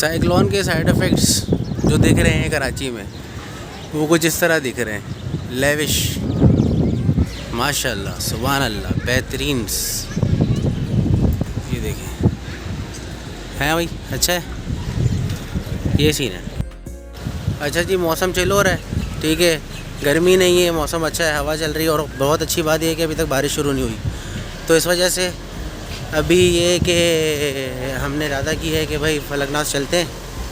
Cyclone के side effects जो दिख रहे हैं कराची में वो कुछ इस तरह दिख रहे हैं। लेविश, माशाल्लाह, सुभान अल्लाह, बेहतरीन। ये देखिए, है भाई, अच्छा है, ये सीन है। अच्छा जी, मौसम चिल हो रहा है, ठीक है, गर्मी नहीं है, मौसम अच्छा है, हवा चल रही है। और बहुत अच्छी बात यह है कि अभी तक बारिश शुरू नहीं हुई, तो इस वजह से अभी ये कि हमने इरादा की है कि भाई फलकनाज चलते हैं,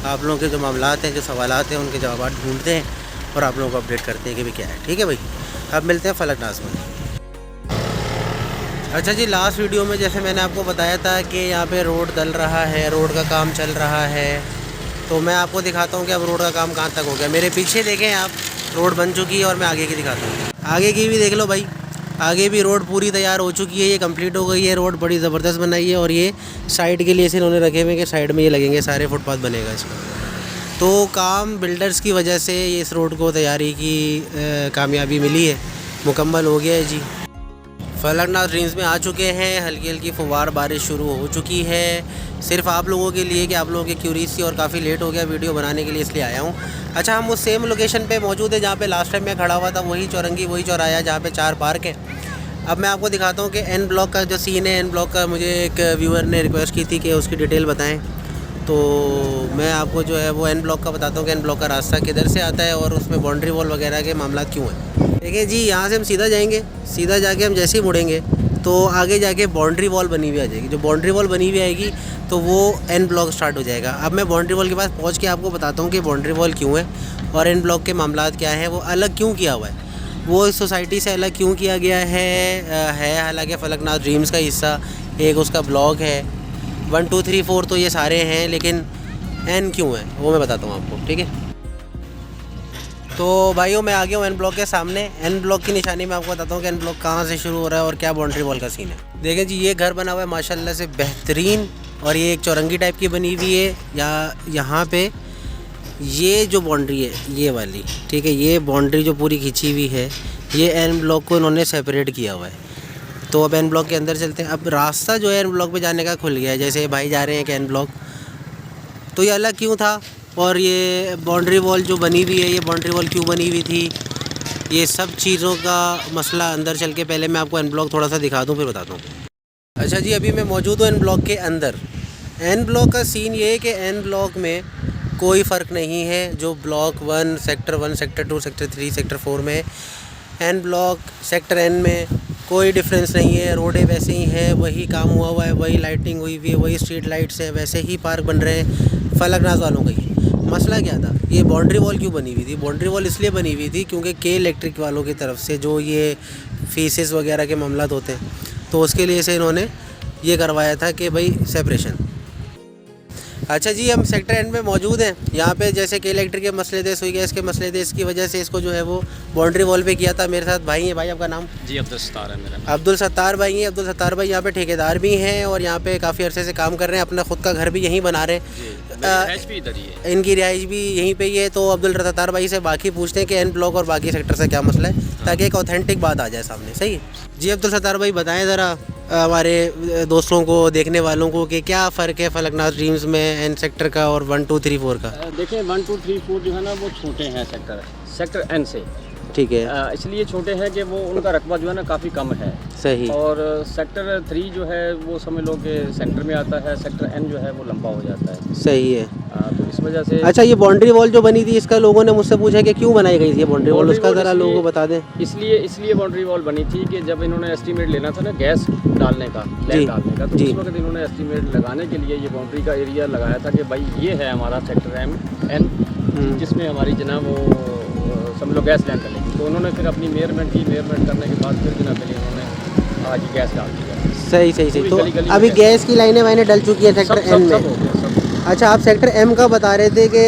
आप लोगों के जो मामलात हैं, जो सवालात हैं, उनके जवाब ढूंढते हैं और आप लोगों को अपडेट करते हैं कि भाई क्या है। ठीक है भाई, अब मिलते हैं फलकनाज में। अच्छा जी, लास्ट वीडियो में जैसे मैंने आपको बताया था कि यहाँ पे रोड डल रहा है, रोड का काम चल रहा है, तो मैं आपको दिखाता हूँ कि अब रोड का काम कहाँ तक हो गया। मेरे पीछे देखें आप, रोड बन चुकी है, और मैं आगे की दिखाता हूँ। आगे की भी देख लो भाई, आगे भी रोड पूरी तैयार हो चुकी है, ये कंप्लीट हो गई है, रोड बड़ी ज़बरदस्त बनाई है। और ये साइड के लिए से इन्होंने रखे हुए कि साइड में ये लगेंगे, सारे फुटपाथ बनेगा इसका। तो काम बिल्डर्स की वजह से ये इस रोड को तैयारी की कामयाबी मिली है, मुकम्मल हो गया है जी। फलकनाज ड्रीम्स में आ चुके हैं, हल्की हल्की फुवार बारिश शुरू हो चुकी है। सिर्फ आप लोगों के लिए कि आप लोगों की क्यूरीज थी और काफ़ी लेट हो गया वीडियो बनाने के लिए, इसलिए आया हूँ। अच्छा, हम उस सेम लोकेशन पे मौजूद है जहाँ पे लास्ट टाइम मैं खड़ा हुआ था, वही चौरंगी, वही चौराया जहाँ पे 4 पार्क है। अब मैं आपको दिखाता हूँ कि एन ब्लॉक का जो सीन है, एन ब्लॉक का मुझे एक व्यूअर ने रिक्वेस्ट की थी कि उसकी डिटेल बताएँ, तो मैं आपको जो है वो एन ब्लॉक का बताता हूँ कि एन ब्लॉक का रास्ता किधर से आता है और उसमें बाउंड्री वॉल वगैरह के मामला क्यों हैं। देखिए जी, यहाँ से हम सीधा जाएंगे, सीधा जाके हम जैसे ही मुड़ेंगे तो आगे जाके बाउंड्री वॉल बनी हुई आ जाएगी। जो बाउंड्री वॉल बनी हुई आएगी तो वो एन ब्लॉक स्टार्ट हो जाएगा। अब मैं बाउंड्री वॉल के पास पहुँच के आपको बताता हूँ कि बाउंड्री वॉल क्यों है और एन ब्लॉक के मामला क्या हैं, वो अलग क्यों किया हुआ है, वो इस सोसाइटी से अलग क्यों किया गया है। हालांकि फलकनाज ड्रीम्स का हिस्सा एक उसका ब्लॉक है, 1 2 3 4 तो ये सारे हैं, लेकिन एन क्यों है वो मैं बताता हूँ आपको। ठीक है, तो भाइयों मैं आ गया हूँ एन ब्लॉक के सामने। एन ब्लॉक की निशानी मैं आपको बताता हूँ कि एन ब्लॉक कहाँ से शुरू हो रहा है और क्या बाउंड्री वॉल का सीन है। देखें जी, ये घर बना हुआ है माशाल्लाह से बेहतरीन, और ये एक चौरंगी टाइप की बनी हुई है। यहाँ पे ये जो बाउंड्री है ये वाली, ठीक है, ये बाउंड्री जो पूरी खींची हुई है, ये एन ब्लॉक को इन्होंने सेपरेट किया हुआ है। तो अब एन ब्लॉक के अंदर चलते हैं। अब रास्ता जो है एन ब्लॉक पे जाने का खुल गया है, जैसे भाई जा रहे हैं कि एन ब्लॉक, तो ये अलग क्यों था और ये बाउंड्री वॉल जो बनी हुई है, ये बाउंड्री वॉल क्यों बनी हुई थी, ये सब चीज़ों का मसला अंदर चल के पहले मैं आपको एन ब्लॉक थोड़ा सा दिखा दूँ, फिर बताता हूँ। अच्छा जी, अभी मैं मौजूद हूँ एन ब्लॉक के अंदर। एन ब्लॉक का सीन ये है कि एन ब्लॉक में कोई फ़र्क नहीं है जो block 1, sector 1, sector 2, sector 3, sector 4 में। एन ब्लॉक सेक्टर एन में कोई डिफरेंस नहीं है, रोडें वैसे ही हैं, वही काम हुआ है, वही लाइटिंग हुई हुई है, वही स्ट्रीट लाइट्स हैं, वैसे ही पार्क बन रहे हैं फलकनाज वालों का ही। मसला क्या था, ये बाउंड्री वॉल क्यों बनी हुई थी? बाउंड्री वॉल इसलिए बनी हुई थी क्योंकि के इलेक्ट्रिक वालों की तरफ से जो ये फीसेस वगैरह के मामला होते हैं, तो उसके लिए से इन्होंने ये करवाया था कि भाई सेपरेशन। अच्छा जी, हम सेक्टर एंड में मौजूद हैं। यहाँ पे जैसे कि इलेक्ट्रिक के मसले थे, सुई गैस के मसले थे, इसकी वजह से इसको जो है वो बाउंड्री वॉल पे किया था। मेरे साथ भाई हैं, भाई आपका नाम? जी अब्दुल सत्तार है मेरा। अब्दुल सत्तार भाई हैं। अब्दुल सत्तार भाई यहाँ पे ठेकेदार भी हैं और यहाँ पे काफ़ी अरसे से काम कर रहे हैं, अपना खुद का घर भी यहीं बना रहे हैं, भी इधर ही है, इनकी रिहाइश भी यहीं पे ही है। तो अब्दुल सत्तार भाई से बाकी पूछते हैं कि एन ब्लॉक और बाकी सेक्टर से क्या मसला है, ताकि एक ऑथेंटिक बात आ जाए सामने। सही है जी। अब्दुल सत्तार भाई बताएं ज़रा हमारे दोस्तों को, देखने वालों को, कि क्या फ़र्क है फलकनाज ड्रीम्स में एन सेक्टर का और 1 2 3 4 का? देखिए 1 2 3 4 जो है ना वो छोटे हैं सेक्टर एन से, ठीक है, इसलिए छोटे हैं कि वो उनका रकबा जो है ना काफ़ी कम है। सही। और सेक्टर 3 जो है वो समझ लो कि सेंटर में आता है, सेक्टर एन जो है वो लंबा हो जाता है। सही है, तो इस वजह से। अच्छा, ये बाउंड्री वॉल जो बनी थी, इसका लोगों ने मुझसे पूछा कि क्यों बनाई गई थी ये बाउंड्री वॉल, उसका ज़रा लोगों को बता दें। इसलिए बाउंड्री वॉल बनी थी कि जब इन्होंने एस्टीमेट लेना था ना गैस डालने का, लैंड डालने का, तो उस वक्त इन्होंने एस्टीमेट लगाने के लिए ये बाउंड्री का एरिया लगाया था कि भाई ये है हमारा सेक्टर एन, जिसमें हमारी जनाब वो समझ लो गैस लैंड डलेगी। तो उन्होंने फिर अपनी मेजरमेंट करने के बाद फिर जनाब इन्होंने आज गैस डाल दी। सही। तो अभी गैस की लाइनें वाइनें डल चुकी है सेक्टर एन में। अच्छा, आप सेक्टर एम का बता रहे थे कि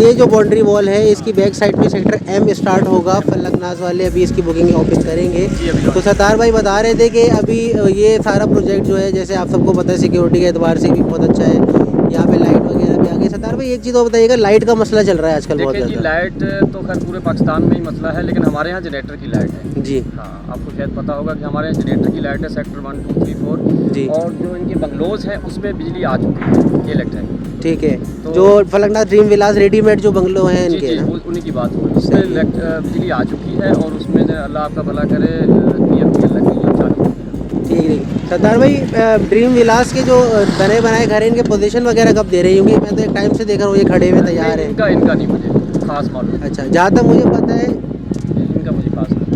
ये जो बाउंड्री वॉल है इसकी बैक साइड पे सेक्टर एम स्टार्ट होगा। फलकनाज वाले अभी इसकी बुकिंग ऑफिस करेंगे। तो सत्तार भाई बता रहे थे कि अभी ये सारा प्रोजेक्ट जो है, जैसे आप सबको पता है सिक्योरिटी के एतबार से भी बहुत अच्छा है, यहाँ पे लाइट वगैरह भी आ गई। सत्तार भाई एक चीज़ और बताइएगा, लाइट का मसला चल रहा है आजकल बहुत ज़्यादा। लाइट तो खैर पूरे पाकिस्तान में ही मसला है, लेकिन हमारे यहाँ जनरेटर की लाइट है जी। हाँ, आपको शायद पता होगा कि हमारे यहाँ जनरेटर की लाइट है सेक्टर 1 2 3 4। जी। और जो इनके बंगलोज हैं उसमें बिजली आ चुकी है इलेक्ट्रिक। ठीक है, तो जो फलकनाथ ड्रीम विलास रेडीमेड जो बंगलो हैं जी इनके जी ना, उन्हीं की बात हो रही है। उसमें बिजली आ चुकी है और उसमें जो अल्लाह आपका भला करे PFPL लगी है, चालू हो गया। ठीक है सरदार भाई। ड्रीम विलास के जो बने बनाए घर हैं, इनके पोजीशन वगैरह कब दे रही होंगी? मैं तो एक टाइम से देख रहा हूँ ये खड़े हुए तैयार नहीं, हैं। इनका नहीं मुझे खास मालूम। अच्छा, जहाँ तक मुझे पता है, इनका मुझे खास नहीं।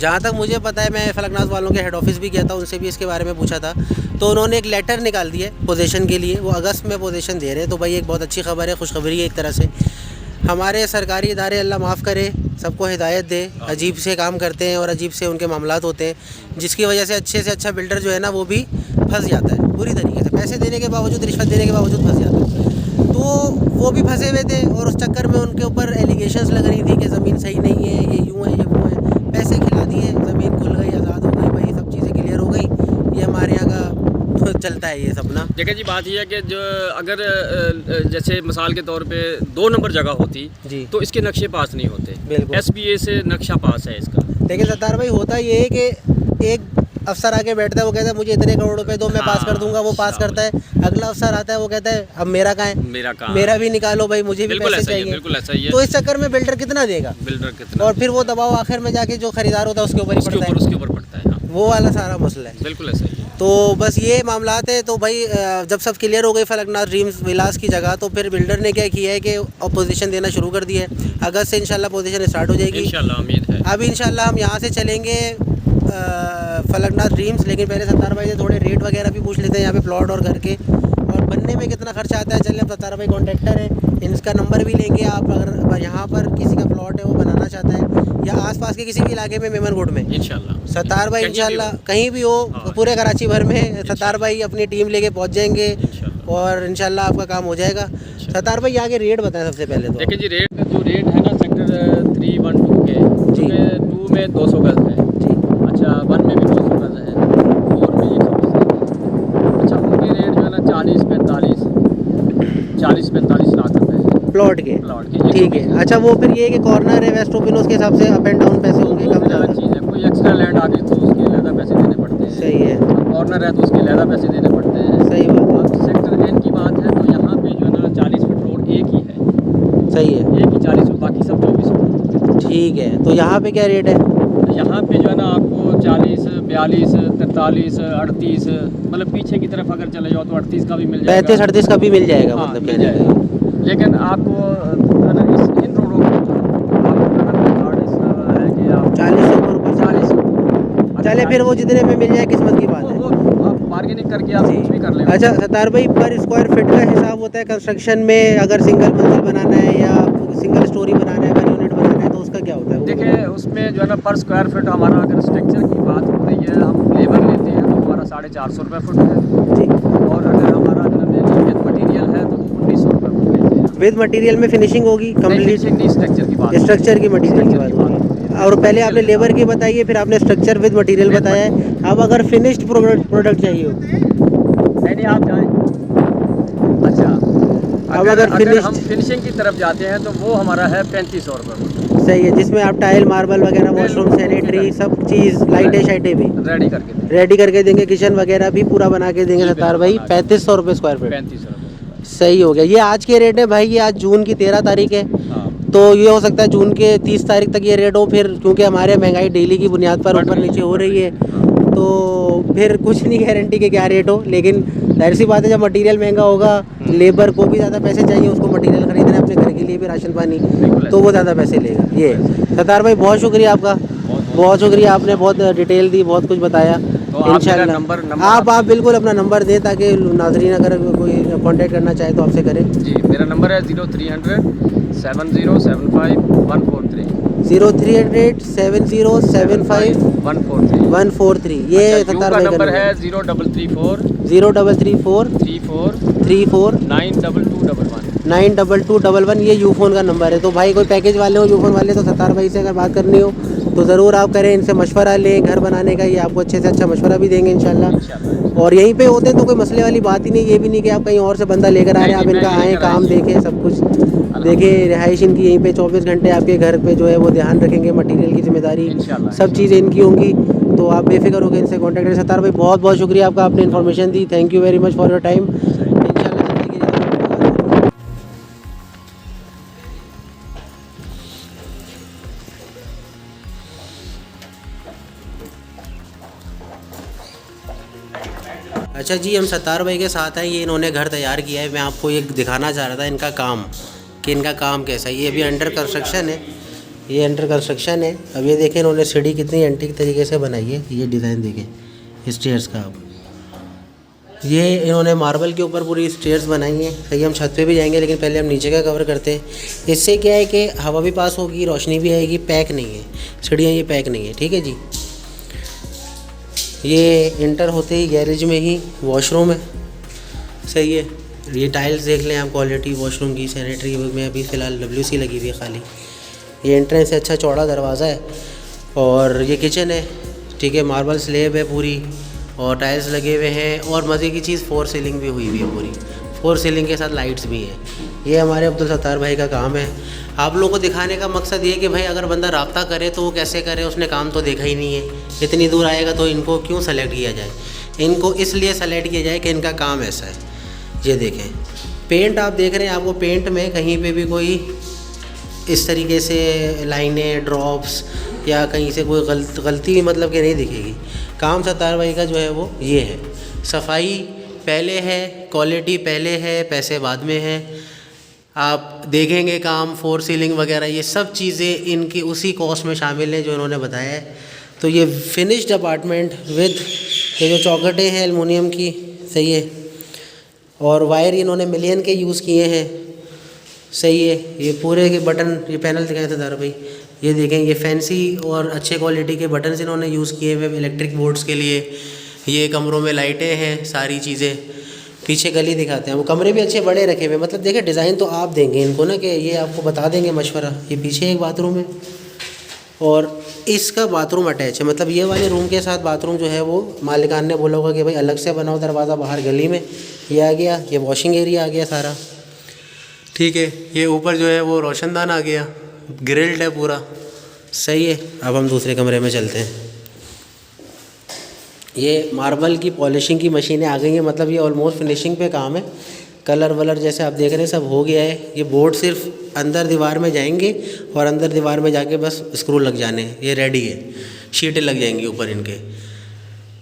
जहाँ तक मुझे पता है, मैं फलकनाथ वालों के हेड ऑफिस भी गया था, उनसे भी इसके बारे में पूछा था, तो उन्होंने एक लेटर निकाल दिया पोजीशन के लिए, वो अगस्त में पोजीशन दे रहे हैं। तो भाई एक बहुत अच्छी खबर है, खुशखबरी है एक तरह से। हमारे सरकारी इदारे अल्लाह माफ़ करे, सबको हिदायत दे, अजीब से काम करते हैं और अजीब से उनके मामलात होते हैं, जिसकी वजह से अच्छे अच्छा बिल्डर जो है ना वो भी फंस जाता है बुरी तरीके से, पैसे देने के बावजूद, रिश्वत देने के बावजूद फंस जाता है। तो वो भी फंसे हुए थे और उस चक्कर में उनके ऊपर एलिगेशंस लग रही थी कि ज़मीन सही नहीं है, ये यूँ है, ये वो है। पैसे खिला दिए, ज़मीन खुल गई, आज़ाद हो गई, भाई सब चीज़ें क्लियर हो गई। ये हमारे यहाँ का चलता है ये सब ना। देखिए जी, बात यह है कि जो अगर जैसे मिसाल के तौर पे 2 नंबर जगह होती जी, तो इसके नक्शे पास नहीं होते। बिल्कुल। SBA से नक्शा पास है इसका। देखिए सत्तार भाई, होता ये है कि एक अफसर आके बैठता है, वो कहता है मुझे इतने करोड़ रुपए दो, मैं पास कर दूंगा, वो पास करता है। अगला अफसर आता है, वो कहता है अब मेरा कहाँ है, मेरा भी निकालो भाई, मुझे भी पैसे चाहिए। बिल्कुल ऐसा ही है। तो इस चक्कर में बिल्डर कितना देगा, और फिर वो दबाव आखिर में जाके जो खरीदार होता है उसके ऊपर ही पड़ता है, उसके ऊपर पड़ता है। हाँ। वो वाला सारा मसला है। बिल्कुल ऐसा ही है। तो बस ये मामलात है। तो भाई जब सब क्लियर हो गई फलकनाथ ड्रीम्स विलास की जगह, तो फिर बिल्डर ने क्या किया है कि अपोजिशन देना शुरू कर दिया है। अगस्त से इंशाल्लाह पोजीशन स्टार्ट हो जाएगी इंशाल्लाह, उम्मीद है। अब इंशाल्लाह हम यहाँ से चलेंगे फलकनाथ ड्रीम्स, लेकिन पहले सत्तार भाई से थोड़े रेट वगैरह भी पूछ लेते हैं यहाँ पे प्लॉट और घर के, और बनने में कितना खर्चा आता है। चलिए, अब सत्तार भाई कॉन्ट्रैक्टर है, इनका नंबर भी लेंगे। आप अगर यहाँ पर किसी का प्लॉट है वो बनाना चाहता है, या आसपास के किसी भी इलाके में, मेमनगुड में, इंशाल्लाह सत्तार भाई इंशाल्लाह कहीं भी हो, पूरे कराची भर में सत्तार भाई अपनी टीम लेके पहुँच जाएंगे और इंशाल्लाह आपका काम हो जाएगा। सत्तार भाई यहाँ के रेट बताएं सबसे पहले। तो देखिए जी, जो रेट है ना सेक्टर 312 के, जी, 2 में 200 गज है जी। अच्छा, 1 में भी 200 गज है, 4 में 120 है। अच्छा, उनके रेट जो है ना 40-45 लाख रुपए है प्लॉट के। ठीक है। अच्छा, वो फिर ये है कि कॉर्नर है, वेस्ट ओपन, उसके हिसाब से अप एंड डाउन पैसे होंगे, कम ज़्यादा चीज़ है। कोई एक्स्ट्रा लैंड आ गई तो उसके अलग पैसे देने पड़ते हैं। सही है। कॉर्नर है तो उसके अलग पैसे देने पड़ते हैं। सही बात है। अब सेक्टर N की बात है तो यहाँ पे जो है ना 40 फीट रोड एक ही है। सही है, एक ही 40 फीट, बाकी सब 24 फीट। ठीक है। तो यहाँ पे क्या रेट है? यहाँ पे जो है ना आपको 40, 42, 43, 38, मतलब पीछे की तरफ अगर चले जाओ तो 38 का भी मिल जाएगा, 35-38 का भी मिल जाएगा। हाँ, मतलब मिल जाएगा। लेकिन आपको इन रोडों पर है कि आप 40 से ऊपर 40। चले फिर वो जितने में मिल जाए, किस्मत की बात है। वो आप बार्गेनिंग करके आप कुछ भी कर लेंगे। अच्छा सत्तार भाई, पर स्क्वायर फीट का हिसाब होता है कंस्ट्रक्शन में, अगर सिंगल मंजिल बनाना है या सिंगल स्टोरी बनाना है, 1 यूनिट बनाना है, तो उसका क्या होता है? देखिए, उसमें जो है ना पर स्क्वायर फीट हमारा, अगर स्ट्रक्चर की बात हो रही है, हम लेबर लेते हैं तो हमारा 450 रुपये फुट है जी, और अगर हमारा विद मटीरियल है तो 1900 रुपये फुट लेते हैं। विद मटेरियल में फिनिशिंग होगी कंप्लीट? नहीं, स्ट्रक्चर की बात, स्ट्रक्चर की मटेरियल की बात हो रही है। और पहले आपने लेबर की बताई है, फिर आपने स्ट्रक्चर विद मटेरियल बताया है। अब अगर फिनिश्ड प्रोडक्ट चाहिए हो, नहीं आप जाएँ। अच्छा, अब अगर हम फिनिशिंग की तरफ जाते हैं तो वो हमारा है 3500 रुपये। सही है, जिसमें आप टाइल, मार्बल वगैरह, वॉशरूम, सैनिटरी, सब चीज़, लाइटें शाइटें भी रेडी करके देंगे, किचन वगैरह भी पूरा बना के देंगे सत्तार भाई। 3500 रुपये स्क्वायर फीट, 3500 रुपये। सही हो गया। ये आज के रेट है भाई, ये आज जून की 13 तारीख है। तो ये हो सकता है जून के 30 तारीख तक ये रेट हो, फिर क्योंकि हमारे महंगाई डेली की बुनियाद पर ऊपर नीचे हो रही है, तो फिर कुछ नहीं गारंटी के क्या रेट हो। लेकिन जाहिर सी बात है, जब मटेरियल महंगा होगा, लेबर को भी ज़्यादा पैसे चाहिए, उसको मटेरियल खरीदना है, अपने घर के लिए भी राशन पानी, तो वो ज़्यादा पैसे लेगा। ये सत्तार भाई, बहुत शुक्रिया आपका, बहुत शुक्रिया, आपने बहुत डिटेल दी, बहुत कुछ बताया। इंशाल्लाह आप बिल्कुल अपना नंबर दें ताकि नाजरीन अगर कोई कांटेक्ट करना चाहे तो आपसे करें। जी, मेरा नंबर है 0300 7075 143। 0300 7075 143। ये सत्तार भाई का नंबर है 0334 0334 34 92211 92211। ये यूफोन का नंबर है। तो भाई कोई पैकेज वाले हो, यूफोन वाले, तो सत्तार भाई से अगर बात करनी हो तो ज़रूर आप करें, इनसे मशवरा लें घर बनाने का, ये आपको अच्छे से अच्छा मशवरा भी देंगे इंशाल्लाह। और यहीं पे होते हैं तो कोई मसले वाली बात ही नहीं। ये भी नहीं कि आप कहीं और से बंदा लेकर आ रहे हैं, आप इनका आएँ, काम देखें, सब कुछ देखें, रिहाइश इनकी यहीं पे 24 घंटे आपके घर पे जो है वो ध्यान रखेंगे, मटेरियल की जिम्मेदारी सब चीज़ें इनकी होंगी। तो आप बेफिक्र होकर इनसे कॉन्टैक्ट करें। सत्तार भाई बहुत बहुत शुक्रिया आपका, आपने information the. Thank you very much for your time. अच्छा जी, हम सत्तार भाई के साथ हैं। ये इन्होंने घर तैयार किया है। मैं आपको ये दिखाना चाह रहा था इनका काम, कि इनका काम कैसा है। ये अभी अंडर कंस्ट्रक्शन है, ये अंडर कंस्ट्रक्शन है। अब ये देखें इन्होंने सीढ़ी कितनी एंटीक तरीके से बनाई है। ये डिज़ाइन देखें स्टेयर्स का। अब ये इन्होंने मार्बल के ऊपर पूरी स्टेयर्स बनाई हैं। सही, हम छत पे भी जाएंगे, लेकिन पहले हम नीचे का कवर करते हैं। इससे क्या है कि हवा भी पास होगी, रोशनी भी आएगी। पैक नहीं है सीढ़ियाँ, ये पैक नहीं है। ठीक है जी। ये इंटर होते ही गैरेज में ही वॉशरूम है। सही है। ये टाइल्स देख लें आप, क्वालिटी वॉशरूम की। सैनिटरी में अभी फ़िलहाल WC लगी हुई है खाली। ये एंट्रेंस है, अच्छा चौड़ा दरवाज़ा है। और ये किचन है। ठीक है, मार्बल स्लेब है पूरी, और टाइल्स लगे हुए हैं। और मज़े की चीज़ 4 सीलिंग भी हुई हुई है पूरी। 4 सीलिंग के साथ लाइट्स भी हैं। ये हमारे अब्दुल सत्तार भाई का काम है। आप लोगों को दिखाने का मकसद ये है कि भाई अगर बंदा राब्ता करे तो वो कैसे करे, उसने काम तो देखा ही नहीं है। इतनी दूर आएगा तो इनको क्यों सेलेक्ट किया जाए? इनको इसलिए सेलेक्ट किया जाए कि इनका काम ऐसा है। ये देखें, पेंट आप देख रहे हैं, आपको पेंट में कहीं पे भी कोई इस तरीके से लाइनें, ड्रॉप्स या कहीं से कोई गलती मतलब कि नहीं दिखेगी। काम सत्तार भाई का जो है वो ये है। सफाई पहले है, क्वालिटी पहले है, पैसे बाद में है। आप देखेंगे काम 4 सीलिंग वगैरह ये सब चीज़ें इनकी उसी कॉस्ट में शामिल हैं जो इन्होंने बताया है। तो ये फिनिश्ड अपार्टमेंट विद ये जो चौखटें हैं एलुमिनियम की, सही है। और वायर इन्होंने मिलियन के यूज़ किए हैं। सही है। ये पूरे के बटन, ये पैनल दिखाए थे दारा भाई, ये देखें, ये फैंसी और अच्छे क्वालिटी के बटन्स इन्होंने यूज़ किए हुए इलेक्ट्रिक बोर्ड्स के लिए। ये कमरों में लाइटें हैं, सारी चीज़ें। पीछे गली दिखाते हैं, वो कमरे भी अच्छे बड़े रखे हुए। मतलब देखें, डिज़ाइन तो आप देंगे इनको ना, कि ये आपको बता देंगे मशवरा। ये पीछे एक बाथरूम है और इसका बाथरूम अटैच है। मतलब ये वाले रूम के साथ बाथरूम जो है वो मालिकान ने बोला होगा कि भाई अलग से बनाओ दरवाज़ा बाहर गली में। ये आ गया, ये वॉशिंग एरिया आ गया सारा। ठीक है। ये ऊपर जो है वो रोशनदान आ गया, ग्रिल्ड है पूरा। सही है। अब हम दूसरे कमरे में चलते हैं। ये मार्बल की पॉलिशिंग की मशीनें आ गई हैं। मतलब ये ऑलमोस्ट फिनिशिंग पे काम है। कलर वलर जैसे आप देख रहे हैं सब हो गया है। ये बोर्ड सिर्फ अंदर दीवार में जाएंगे और अंदर दीवार में जाके बस स्क्रू लग जाने हैं। ये रेडी है, शीटें लग जाएंगी ऊपर इनके।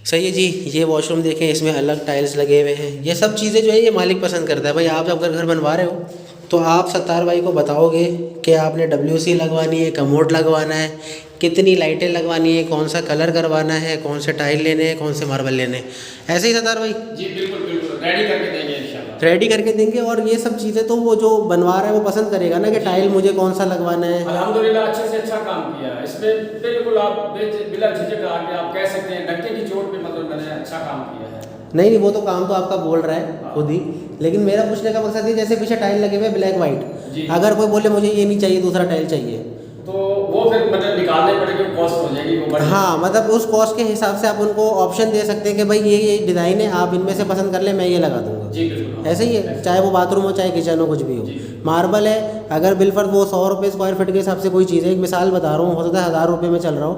सही है जी। ये वॉशरूम देखें, इसमें अलग टाइल्स लगे हुए हैं। ये सब चीज़ें जो है ये मालिक पसंद करता है। भाई आप जब घर बनवा रहे हो तो आप सत्तार भाई को बताओगे कि आपने WC लगवानी है, कमोड लगवाना है, कितनी लाइटें लगवानी है, कौन सा कलर करवाना है, कौन से टाइल लेने हैं, कौन से मार्बल लेने हैं। ऐसे ही सत्तार भाई? जी बिल्कुल बिल्कुल, रेडी करके देंगे इंशाल्लाह। रेडी करके देंगे। और ये सब चीज़ें तो वो जो बनवा रहा है वो पसंद करेगा ना, कि टाइल मुझे कौन सा लगवाना है। अल्हम्दुलिल्लाह अच्छे से अच्छा काम किया है इसमें। बिल्कुल आप बिला झिझक आके आप कह सकते हैं, डंके की चोट पे मतलब मैंने अच्छा काम किया है। नहीं, वो तो काम तो आपका बोल रहा है खुद ही, लेकिन मेरा पूछने का मकसद ये, जैसे पीछे टाइल लगे हुए ब्लैक वाइट, अगर कोई बोले मुझे ये नहीं चाहिए, दूसरा टाइल चाहिए, तो वो फिर मतलब निकालने पड़ेगी, कॉस्ट हो जाएगी वो। हाँ, मतलब उस कॉस्ट के हिसाब से आप उनको ऑप्शन दे सकते हैं कि भाई ये डिज़ाइन है, आप इनमें से पसंद कर लें, मैं ये लगा दूंगा। जी बिल्कुल। ऐसे ही है, चाहे वो बाथरूम हो, चाहे किचन हो, कुछ भी हो। मार्बल है, अगर बिलफर्द वो 100 रुपये स्क्वायर फीट के हिसाब से कोई चीज़ है, एक मिसाल बता रहा हूँ, हो सकता है 1000 रुपये में चल रहा हो,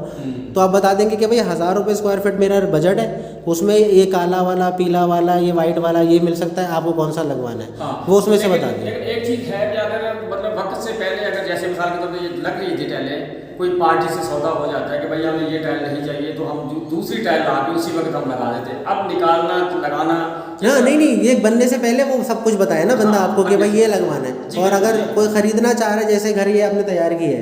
तो आप बता देंगे कि भाई 1000 रुपये स्क्वायर फीट मेरा बजट है, उसमें ये काला वाला, पीला वाला, ये वाइट वाला ये मिल सकता है, आपको कौन सा लगवाना है। हाँ। वो उसमें से बता दें। एक चीज़ है कि अगर मतलब वक्त से पहले अगर जैसे मिसाल के तौर पर ये लग रही थी टाइलें, कोई पार्टी से सौदा हो जाता है कि भाई हमें ये टाइल नहीं चाहिए, तो हम दूसरी टाइल ला के उसी वक्त हम लगा देते। अब निकालना लगाना, हाँ नहीं, ये बनने से पहले वो सब कुछ बताया ना बंदा आपको कि भाई ये लगवाना है। और अगर कोई खरीदना चाह रहा है, जैसे घर ये आपने तैयार की है,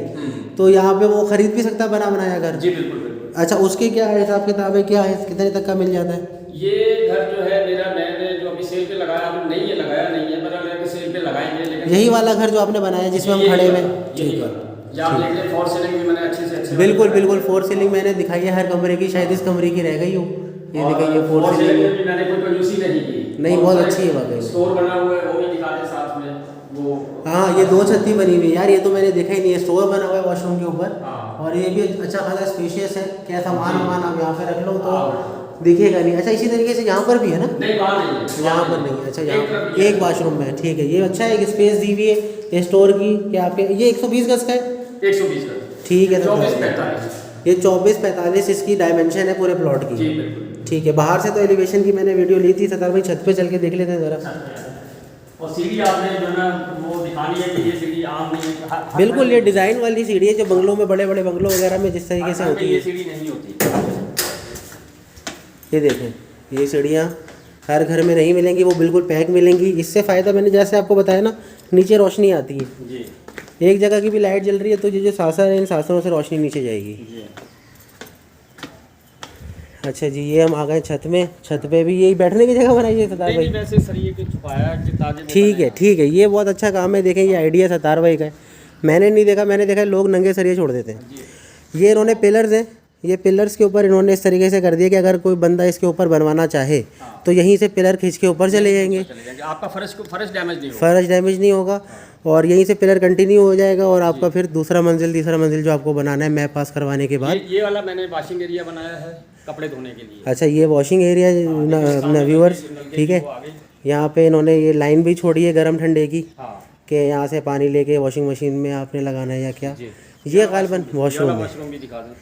तो यहाँ पे वो खरीद भी सकता है बना बनाया घर। जी बिल्कुल। अच्छा, उसके क्या हिसाब किताब है, क्या है, कितने तक का मिल जाता है? ये घर जो है मेरा, मैंने जो अभी सेल पे लगाया, अभी नहीं है लगाया नहीं है, मतलब मेरे सेल पे लगाएंगे। लेकिन यही वाला घर जो आपने बनाया जिसमें हम खड़े हुए, ठीक है। आप देख लें, 4 सीलिंग भी मैंने अच्छे से अच्छे, बिल्कुल बिल्कुल 4 सीलिंग मैंने दिखाई है हर कमरे की, शायद इस कमरे की रह गई हो। ये दिखाइए 4 सीलिंग भी मैंने कोई कंजूसी नहीं की। नहीं, बहुत अच्छी है वाकई। स्टोर बना हुआ है, वो भी दिखा दें साथ में वो। हाँ, ये 2 छत्ती बनी हुई है यार, ये तो मैंने देखा ही नहीं है। स्टोर बना हुआ है वॉशरूम के ऊपर, और ये भी अच्छा खासा स्पेशियस है। क्या सामान आप यहाँ पे रख लो तो दिखेगा नहीं। अच्छा, इसी तरीके से यहाँ पर भी है ना? नहीं, वहाँ नहीं है, यहाँ पर नहीं है। अच्छा, यहाँ एक वॉशरूम में, ठीक है। ये अच्छा है, एक स्पेस दी हुई है स्टोर की। क्या आपके ये 120 गज का है? 120 गज, ठीक है। ये 24-45 इसकी डायमेंशन है पूरे प्लॉट की। जी बिल्कुल। ठीक है, बाहर से तो एलिवेशन की मैंने वीडियो ली थी सतार भाई, छत पे चल के देख लेते हैं ज़रा। और सीढ़ी आपने जो है ना वो दिखानी है कि ये सीढ़ी आम नहीं है। बिल्कुल, ये डिज़ाइन वाली सीढ़ी है जो बंगलों में, बड़े बड़े बंगलों वगैरह में जिस तरीके से होती है, ये सीढ़ी नहीं होती। ये देखें, ये सीढ़ियाँ हर घर में नहीं मिलेंगी, वो बिल्कुल पैक मिलेंगी। इससे फ़ायदा मैंने जैसे आपको बताया ना, नीचे रोशनी आती है जी। एक जगह की भी लाइट जल रही है तो ये जो सासर है, इन सासरों से रोशनी नीचे जाएगी जी। अच्छा जी, ये हम आ गए छत में। छत पे भी यही बैठने की जगह बनाई है सतार भाई? वैसे सरिये के छुपाया कि ताकि ठीक है, ठीक है, ये बहुत अच्छा काम है। देखें, ये आइडिया सतार भाई का है, मैंने नहीं देखा। मैंने देखा लोग नंगे सरिये छोड़ देते हैं। ये इन्होंने पिलर्स हैं, ये पिलर्स के ऊपर इन्होंने इस तरीके से कर दिया कि अगर कोई बंदा इसके ऊपर बनवाना चाहे तो यहीं से पिलर खींच के ऊपर चले जाएंगे, आपका फर्श डैमेज नहीं होगा, और यहीं से पिलर कंटिन्यू हो जाएगा और आपका फिर दूसरा मंजिल, तीसरा मंजिल जो आपको बनाना है मैप पास करवाने के बाद। ये वाला मैंने वॉशिंग एरिया बनाया है कपड़े धोने के लिए। अच्छा, ये वॉशिंग एरिया व्यूअर्स, ठीक है। यहाँ पे इन्होंने ये लाइन भी छोड़ी है गर्म ठंडे की, कि यहाँ से पानी लेके वॉशिंग मशीन में आपने लगाना है या क्या। ये गालबन वॉशरूम भी दिखा दूँ।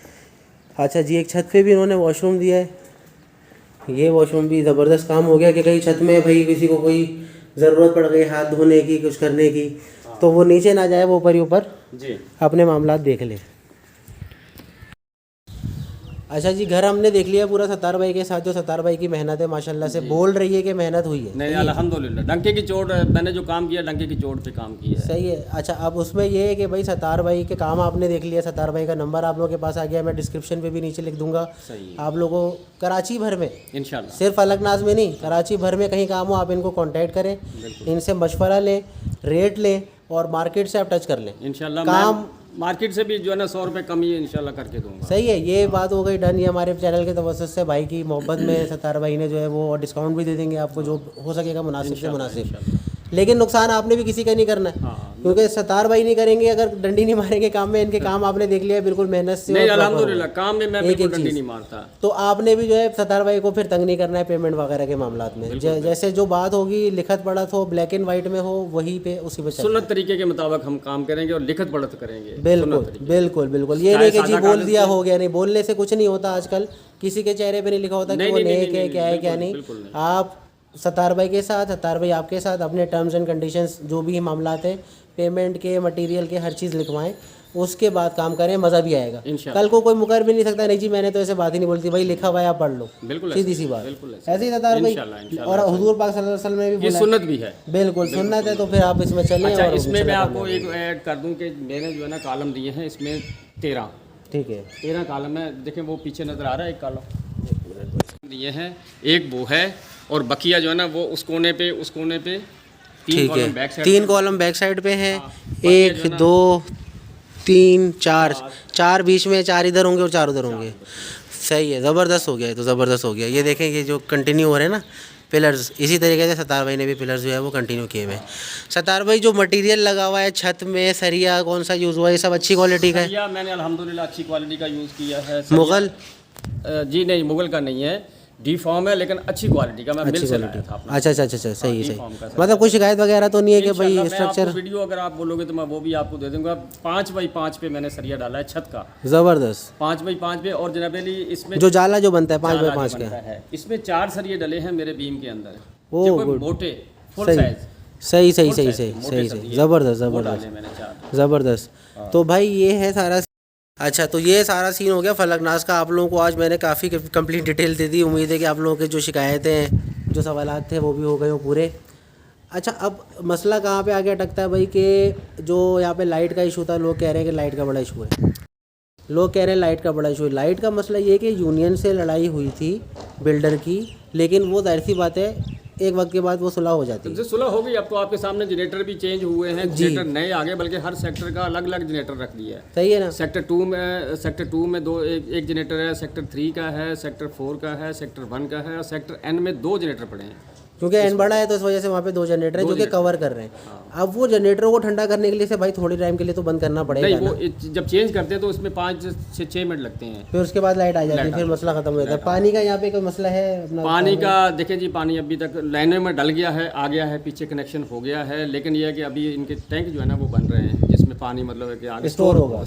अच्छा जी, एक छत पे भी इन्होंने वॉशरूम दिया है। ये वॉशरूम भी ज़बरदस्त काम हो गया कि कहीं छत में भाई किसी को कोई ज़रूरत पड़ गई हाथ धोने की, कुछ करने की, तो वो नीचे ना जाए, वो ऊपर ही ऊपर जी अपने मामलात देख ले। अच्छा जी, घर हमने देख लिया पूरा सतार भाई के साथ। जो सतार भाई की मेहनत है माशाल्लाह से, बोल रही है कि मेहनत हुई है। नहीं, अल्हम्दुलिल्लाह, डंके की चोट, मैंने जो काम किया डंके की चोट पे काम किया है। सही है। अच्छा, अब उसमें ये है कि भाई सतार भाई के काम आपने देख लिया, सतार भाई का नंबर आप लोगों के पास आ गया, मैं डिस्क्रिप्शन पे भी नीचे लिख दूंगा। सही है। आप लोगों कराची भर में, इंशाल्लाह, सिर्फ अलगनाज में नहीं, कराची भर में कहीं काम हो आप इनको कॉन्टैक्ट करें, इनसे मशवरा लें, रेट लें और मार्केट से आप टच कर लें। इंशाल्लाह काम मार्केट से भी जो है ना 100 रुपये कम ही इंशाल्लाह करके दूंगा। सही है, ये बात हो गई डन। ये हमारे चैनल के तवज्जुह से भाई की मोहब्बत में सतार भाई ने जो है वो डिस्काउंट भी दे देंगे आपको, जो हो सकेगा मुनासिब से मुनासिब। लेकिन नुकसान आपने भी किसी का नहीं करना है, क्योंकि सतार भाई नहीं करेंगे, अगर डंडी नहीं मारेंगे काम में। इनके काम आपने देख लिया बिल्कुल मेहनत से। नहीं, अल्हम्दुलिल्लाह, काम में मैं बिल्कुल डंडी नहीं मारता। तो आपने भी जो है सतार भाई को फिर तंग नहीं करना है पेमेंट वगैरह के मामलात में। जैसे जो बात होगी लिखत पढ़त हो, ब्लैक एंड व्हाइट में हो, वही पे उसी पे सुन्नत तरीके के मुताबिक हम काम करेंगे और लिखत पढ़त करेंगे। बिल्कुल बिल्कुल बिल्कुल। ये नहीं कि जी बोल दिया हो गया, नहीं, बोलने से कुछ नहीं होता। आजकल किसी के चेहरे पे नहीं लिखा होता कि वो नेक है, क्या है क्या नहीं। आप सतार भाई के साथ, सतार भाई आपके साथ अपने टर्म्स एंड कंडीशंस जो भी मामलात है, पेमेंट के, मटेरियल के, हर चीज़ लिखवाएं, उसके बाद काम करें, मज़ा भी आएगा। कल को कोई मुकर भी नहीं सकता, नहीं जी मैंने तो ऐसे बात ही नहीं बोलती, भाई लिखा हुआ है आप पढ़ लो, सीधी सी बात। ऐसे ही सतार भाई, और हुजूर पाक सल्लल्लाहु अलैहि वसल्लम ने भी ये सुन्नत भी है, बिल्कुल सुन्नत है, तो फिर आप इसमें चलें। अच्छा, और इसमें मैं आपको एक ऐड कर दूं कि मैंने जो है ना कॉलम दिए हैं इसमें 13, ठीक है, 13 कॉलम है। देखें वो पीछे नज़र आ रहा है, एक कॉलम दिए हैं, एक वो है, और बकिया जो है ना वो उस कोने पे 3 column back side, 3 column back side पे हैं। 1 2 3 4 बीच में, 4 इधर होंगे और 4 उधर होंगे। सही है, ज़बरदस्त हो गया, ये तो ज़बरदस्त हो गया। ये देखें, ये जो कंटिन्यू हो रहे हैं ना पिलर्स, इसी तरीके से सतार भाई ने भी पिलर्स जो है वो कंटिन्यू किए हुए हैं। सतार भाई, जो मटेरियल लगा हुआ है छत में, सरिया कौन सा यूज़ हुआ है, ये सब अच्छी क्वालिटी का है? मैंने अल्हम्दुलिल्लाह अच्छी क्वालिटी का यूज़ किया है। मुगल? जी नहीं, मुगल का नहीं है, डी फॉर्म है, लेकिन अच्छी क्वालिटी का, मैं मिल से लाया था अपना। अच्छा, सही सही। मतलब कोई शिकायत वगैरह तो नहीं है कि भाई स्ट्रक्चर? वीडियो अगर आप बोलोगे तो मैं वो भी आपको दे दूंगा। 5x5 पे मैंने सरिया डाला है छत का, ज़बरदस्त। 5x5 पे, और जनाब अली इसमें जो जाला जो बनता है 5x5 का है, इसमें 4 सरिये डले हैं मेरे बीम के अंदर, मोटे फुल सही, साइज। ज़बरदस्त। तो भाई ये है सारा। अच्छा, तो ये सारा सीन हो गया फलकनाज का। आप लोगों को आज मैंने काफ़ी कंप्लीट डिटेल दे दी। उम्मीद है कि आप लोगों के जो शिकायतें, जो सवालात थे वो भी हो गए हो पूरे। अच्छा, अब मसला कहाँ पे आगे अटकता है भाई, कि जो यहाँ पे लाइट का इशू था, लोग कह रहे हैं कि लाइट का बड़ा इशू है, लोग कह रहे हैं लाइट का बड़ा इशू है। लाइट का मसला ये है कि यूनियन से लड़ाई हुई थी बिल्डर की, लेकिन वो जाहिर सी बात है एक वक्त के बाद वो सुलह हो जाती है। सुलह हो गई। अब तो आपके सामने जनरेटर भी चेंज हुए हैं, जनरेटर नए आ गए, बल्कि हर सेक्टर का अलग अलग जनरेटर रख दिया है। सही है ना? सेक्टर 2 में एक जनरेटर है, सेक्टर 3 का है, सेक्टर 4 का है, सेक्टर 1 का है, और सेक्टर N में 2 जनरेटर पड़े हैं, क्योंकि एन बड़ा है तो इस वजह से वहाँ पे 2 जनरेटर हैं जो कि कवर कर रहे हैं। अब वो जनरेटरों को ठंडा करने के लिए से भाई थोड़ी टाइम के लिए तो बंद करना पड़ेगा। नहीं, वो जब चेंज करते हैं तो उसमें 5 से 6 मिनट लगते हैं, फिर उसके बाद लाइट आ जाती है, फिर मसला खत्म हो जाता है। पानी का यहाँ पे कोई मसला है अपना? पानी का देखें जी, पानी अभी तक लाइनों में डल गया है, आ गया है, पीछे कनेक्शन हो गया है, लेकिन यह है कि अभी इनके टैंक जो है ना वो बन रहे हैं, जिसमें पानी मतलब है कि आगे स्टोर होगा,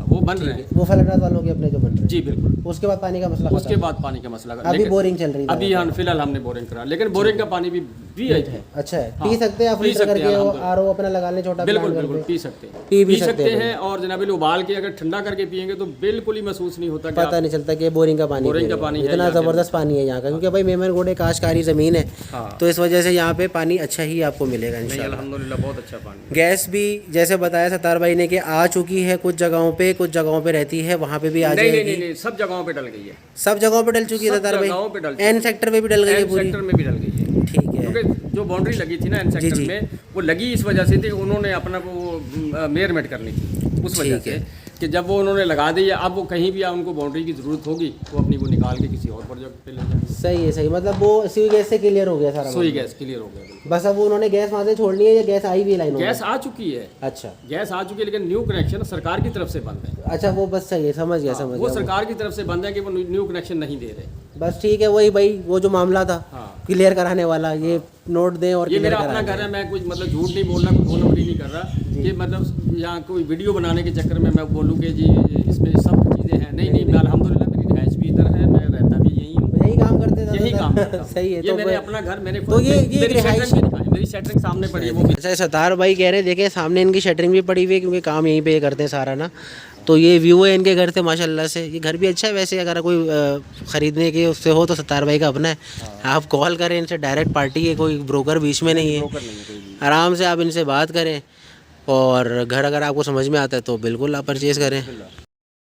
वो बन रहे हैं। वो फलकनाथ वालों के अपने जो बन रहे हैं। जी बिल्कुल। उसके बाद पानी का मसला उसके खत्म। बाद पानी का मसला अभी बोरिंग चल रही है अभी हाँ फिलहाल हमने बोरिंग करा, लेकिन बोरिंग का पानी भी है। अच्छा है, हाँ, पी सकते हैं आप, पी फिल्टर सकते हैं, करके आरओ अपना लगा लें छोटा बिल्कुल प्लांट बिल्कुल करके। पी सकते हैं, पी सकते हैं। और जनाब उबाल के अगर ठंडा करके पियेंगे तो बिल्कुल ही महसूस नहीं होता, पता नहीं चलता कि बोरिंग का पानी है। इतना ज़बरदस्त पानी है यहाँ का, क्योंकि भाई मेमनगुड़ एक काश्तकारी ज़मीन है, तो इस वजह से यहाँ पे पानी अच्छा ही आपको मिलेगा इंशाल्लाह। अल्हम्दुलिल्लाह बहुत अच्छा पानी। गैस भी जैसे बताया सत्तार भाई ने कि आ चुकी है, कुछ जगहों पे रहती है, वहाँ पे भी आ जाएगी। नहीं, सब जगहों पे डल गई है। सब जगहों पे डल चुकी है सत्तार भाई, एन सेक्टर पे भी डल गई है, पूरी सेक्टर में भी डल गई है। ठीक है, क्योंकि जो बाउंड्री लगी थी ना एन सेक्टर में, वो लगी इस वजह से थी, उन्होंने अपना वो मेजरमेंट करनी थी उस वजह से कि जब वो उन्होंने लगा दी है, अब वो कहीं भी उनको बाउंड्री की ज़रूरत होगी तो अपनी वो निकाल के किसी और प्रोजेक्ट पे ले जाएंगे। सही है, सही, मतलब वो सुई गैस से क्लियर हो गया सारा, सुई गैस क्लियर हो गया। बस अब उन्होंने गैस वहाँ से छोड़नी है या गैस आई भी लाइन? गैस आ चुकी है। अच्छा, गैस आ चुकी है, लेकिन न्यू कनेक्शन सरकार की तरफ से बंद है। अच्छा, वो बस सही है, समझ गया समझ वो गया। सरकार की तरफ से बंद है कि वो न्यू कनेक्शन नहीं दे रहे। बस ठीक है, वही भाई वो जो मामला था क्लियर कराने वाला, ये नोट दें। और ये मेरा अपना घर है, मैं कुछ मतलब झूठ नहीं बोल रहा, कुछ दो नंबरी नहीं कर रहा कि मतलब यहाँ कोई वीडियो बनाने के चक्कर में मैं बोलूँ कि जी इसमें सब चीज़ें हैं। नहीं, मैं अल्हम्दुलिल्लाह मेरी रिहाइश भी इधर है, मैं रहता भी यही हूँ, यही काम करते थे, यही काम करता हूँ। सही है, ये मेरे अपना घर, मैंने तो ये मेरी शटरिंग सामने पड़ी है वो भी। अच्छा, सत्तार भाई कह रहे देखे सामने इनकी शटरिंग भी पड़ी हुई है, क्योंकि काम यहीं पे करते हैं सारा ना। तो ये व्यू है इनके घर से माशाल्लाह से। ये घर भी अच्छा है वैसे, अगर कोई ख़रीदने के उससे हो तो सत्तार भाई का अपना है। आप कॉल करें इनसे, डायरेक्ट पार्टी है, कोई ब्रोकर बीच में नहीं है। आराम से आप इनसे बात करें, और घर अगर आपको समझ में आता है तो बिल्कुल आप परचेज़ करें।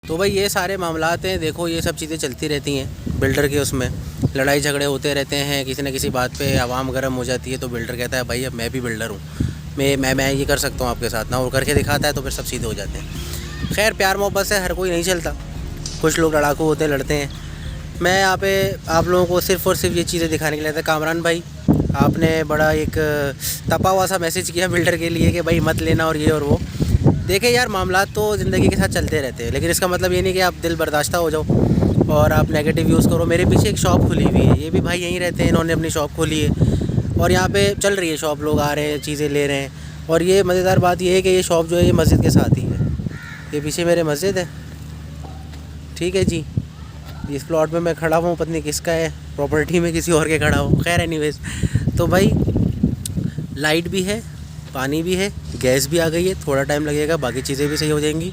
तो भाई ये सारे मामलात हैं, देखो ये सब चीज़ें चलती रहती हैं बिल्डर के, उसमें लड़ाई झगड़े होते रहते हैं, किसी न किसी बात पे आवाम गर्म हो जाती है, तो बिल्डर कहता है भाई अब मैं भी बिल्डर हूँ, मैं ये कर सकता हूँ आपके साथ ना, और करके दिखाता है, तो फिर सब सीधे हो जाते हैं। खैर प्यार मोहब्बत से हर कोई नहीं चलता, कुछ लोग लड़ाकू होते हैं, लड़ते हैं। मैं यहाँ पे आप लोगों को सिर्फ़ और सिर्फ ये चीज़ें दिखाने के लिए था। कामरान भाई आपने बड़ा एक तपा हुआ सा मैसेज किया बिल्डर के लिए कि भाई मत लेना और ये और वो। देखें यार, मामला तो ज़िंदगी के साथ चलते रहते हैं, लेकिन इसका मतलब ये नहीं कि आप दिल बर्दाश्ता हो जाओ और आप नेगेटिव यूज़ करो। मेरे पीछे एक शॉप खुली हुई है, ये भी भाई यहीं रहते हैं, इन्होंने अपनी शॉप खोली है और यहाँ पे चल रही है शॉप, लोग आ रहे हैं, चीज़ें ले रहे हैं। और ये मज़ेदार बात ये है कि ये शॉप जो है ये मस्जिद के साथ ही है, ये पीछे मेरे मस्जिद है, ठीक है जी। इस प्लॉट में मैं खड़ा हूँ, पत्नी किसका है, प्रॉपर्टी में किसी और के खड़ा हूँ। खैर एनीवेज, तो भाई लाइट भी है, पानी भी है, गैस भी आ गई है, थोड़ा टाइम लगेगा, बाकी चीज़ें भी सही हो जाएंगी।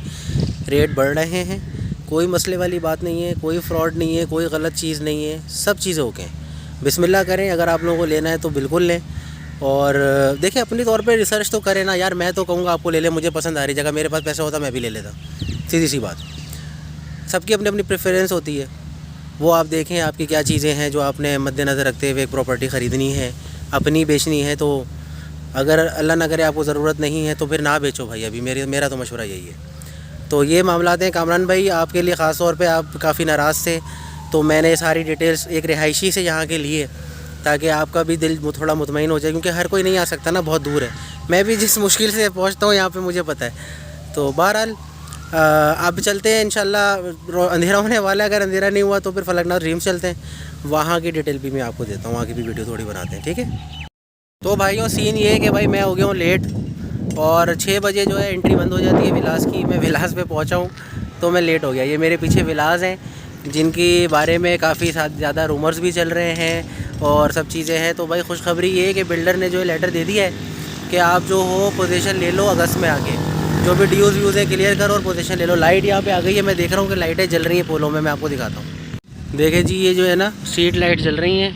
रेट बढ़ रहे हैं, कोई मसले वाली बात नहीं है, कोई फ्रॉड नहीं है, कोई गलत चीज़ नहीं है, सब चीज़ें ओके हैं। बिस्मिल्लाह करें, अगर आप लोगों को लेना है तो बिल्कुल लें। और देखिए अपनी तौर पे रिसर्च तो करें ना यार। मैं तो कहूँगा आपको ले लें, मुझे पसंद आ रही जगह, मेरे पास पैसा होता मैं भी ले लेता, सीधी सी बात। सबकी अपनी अपनी प्रेफरेंस होती है, वो आप देखें आपकी क्या चीज़ें हैं जो आपने मद्देनज़र रखते हुए एक प्रॉपर्टी ख़रीदनी है, अपनी बेचनी है। तो अगर अल्लाह ना करे आपको ज़रूरत नहीं है तो फिर ना बेचो भाई, अभी मेरा तो मशवरा यही है। तो ये मामला हैं कामरान भाई, आपके लिए ख़ास तौर पे आप काफ़ी नाराज़ थे, तो मैंने सारी डिटेल्स एक रिहायशी से यहाँ के लिए, ताकि आपका भी दिल थोड़ा मुतमईन हो जाए, क्योंकि हर कोई नहीं आ सकता ना, बहुत दूर है। मैं भी जिस मुश्किल से पहुँचता हूँ यहाँ पे मुझे पता है। तो बहरहाल आप चलते हैं इंशाल्लाह, अंधेरा होने वाला है, अगर अंधेरा नहीं हुआ तो फिर फलकनाथ ड्रीम्स चलते हैं, वहाँ की डिटेल भी मैं आपको देता हूँ, वहाँ की भी वीडियो थोड़ी बनाते हैं, ठीक है। तो भाइयों सीन ये है कि भाई मैं हो गया हूँ लेट, और 6 बजे जो है एंट्री बंद हो जाती है विलास की। मैं विलास पे पहुँचा हूँ तो मैं लेट हो गया। ये मेरे पीछे विलास हैं जिनकी बारे में काफ़ी ज़्यादा रूमर्स भी चल रहे हैं और सब चीज़ें हैं। तो भाई खुशखबरी ये है कि बिल्डर ने जो है लेटर दे दिया है कि आप जो हो पोजीशन ले लो, अगस्त में आके जो भी ड्यूज़ व्यूज़ है क्लियर करो और पोजीशन ले लो। लाइट यहाँ पे आ गई है, मैं देख रहा हूँ कि लाइटें जल रही हैं पोलों में, मैं आपको दिखाता हूँ। देखें जी, ये जो है ना स्ट्रीट लाइट जल रही हैं,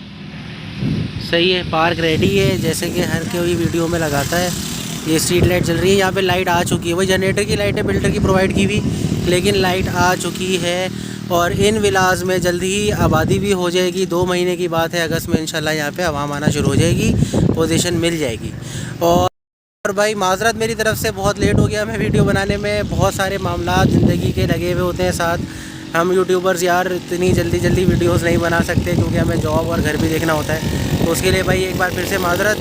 सही है। पार्क रेडी है, जैसे कि हर कोई वीडियो में लगाता है। ये स्ट्रीट लाइट जल रही है, यहाँ पे लाइट आ चुकी है। वही जनरेटर की लाइट है बिल्डर की प्रोवाइड की हुई, लेकिन लाइट आ चुकी है। और इन विलास में जल्दी ही आबादी भी हो जाएगी, 2 महीने की बात है, अगस्त में इंशाल्लाह यहाँ पे आवाम आना शुरू हो जाएगी, पोजीशन मिल जाएगी। और भाई माजरत मेरी तरफ से, बहुत लेट हो गया मैं वीडियो बनाने में। बहुत सारे मामला ज़िंदगी के लगे हुए होते हैं साथ। हम यूट्यूबर्स यार इतनी जल्दी वीडियोस नहीं बना सकते, क्योंकि हमें जॉब और घर भी देखना होता है। तो उसके लिए भाई एक बार फिर से माजरत।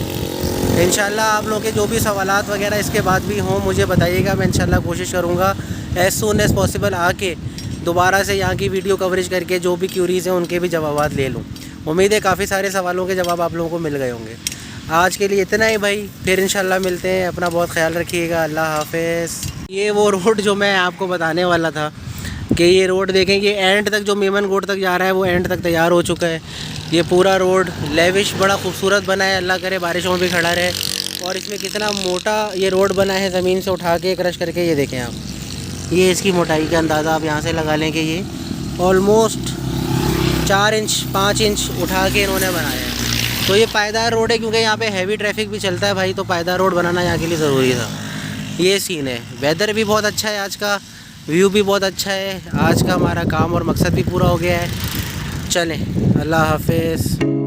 इंशाल्लाह आप लोगों के जो भी सवालात वगैरह इसके बाद भी हों मुझे बताइएगा, मैं इंशाल्लाह कोशिश करूँगा एज़ सून एज़ पॉसिबल आके दोबारा से यहाँ की वीडियो कवरेज करके जो भी क्यूरीज़ हैं उनके भी जवाब ले लूँ। उम्मीद है काफ़ी सारे सवालों के जवाब आप लोगों को मिल गए होंगे। आज के लिए इतना ही भाई, फिर इंशाल्लाह मिलते हैं। अपना बहुत ख्याल रखिएगा, अल्लाह हाफिज़। ये वो रोड जो मैं आपको बताने वाला था कि ये रोड देखें, ये एंड तक जो मेमन गोड तक जा रहा है वो एंड तक तैयार हो चुका है। ये पूरा रोड लेविश बड़ा खूबसूरत बना है, अल्लाह करे बारिशों में भी खड़ा रहे। और इसमें कितना मोटा ये रोड बना है, ज़मीन से उठा के क्रश करके। ये देखें आप, ये इसकी मोटाई का अंदाज़ा आप यहाँ से लगा लें कि ये ऑलमोस्ट 4 इंच 5 इंच उठा के इन्होंने बनाया है। तो ये पायदार रोड है, क्योंकि यहाँ पे हैवी ट्रैफिक भी चलता है भाई, तो पायदार रोड बनाना यहाँ के लिए ज़रूरी था। ये सीन है। वेदर भी बहुत अच्छा है आज का, व्यू भी बहुत अच्छा है। आज का हमारा काम और मकसद भी पूरा हो गया है। चलें, अल्लाह हाफिज़।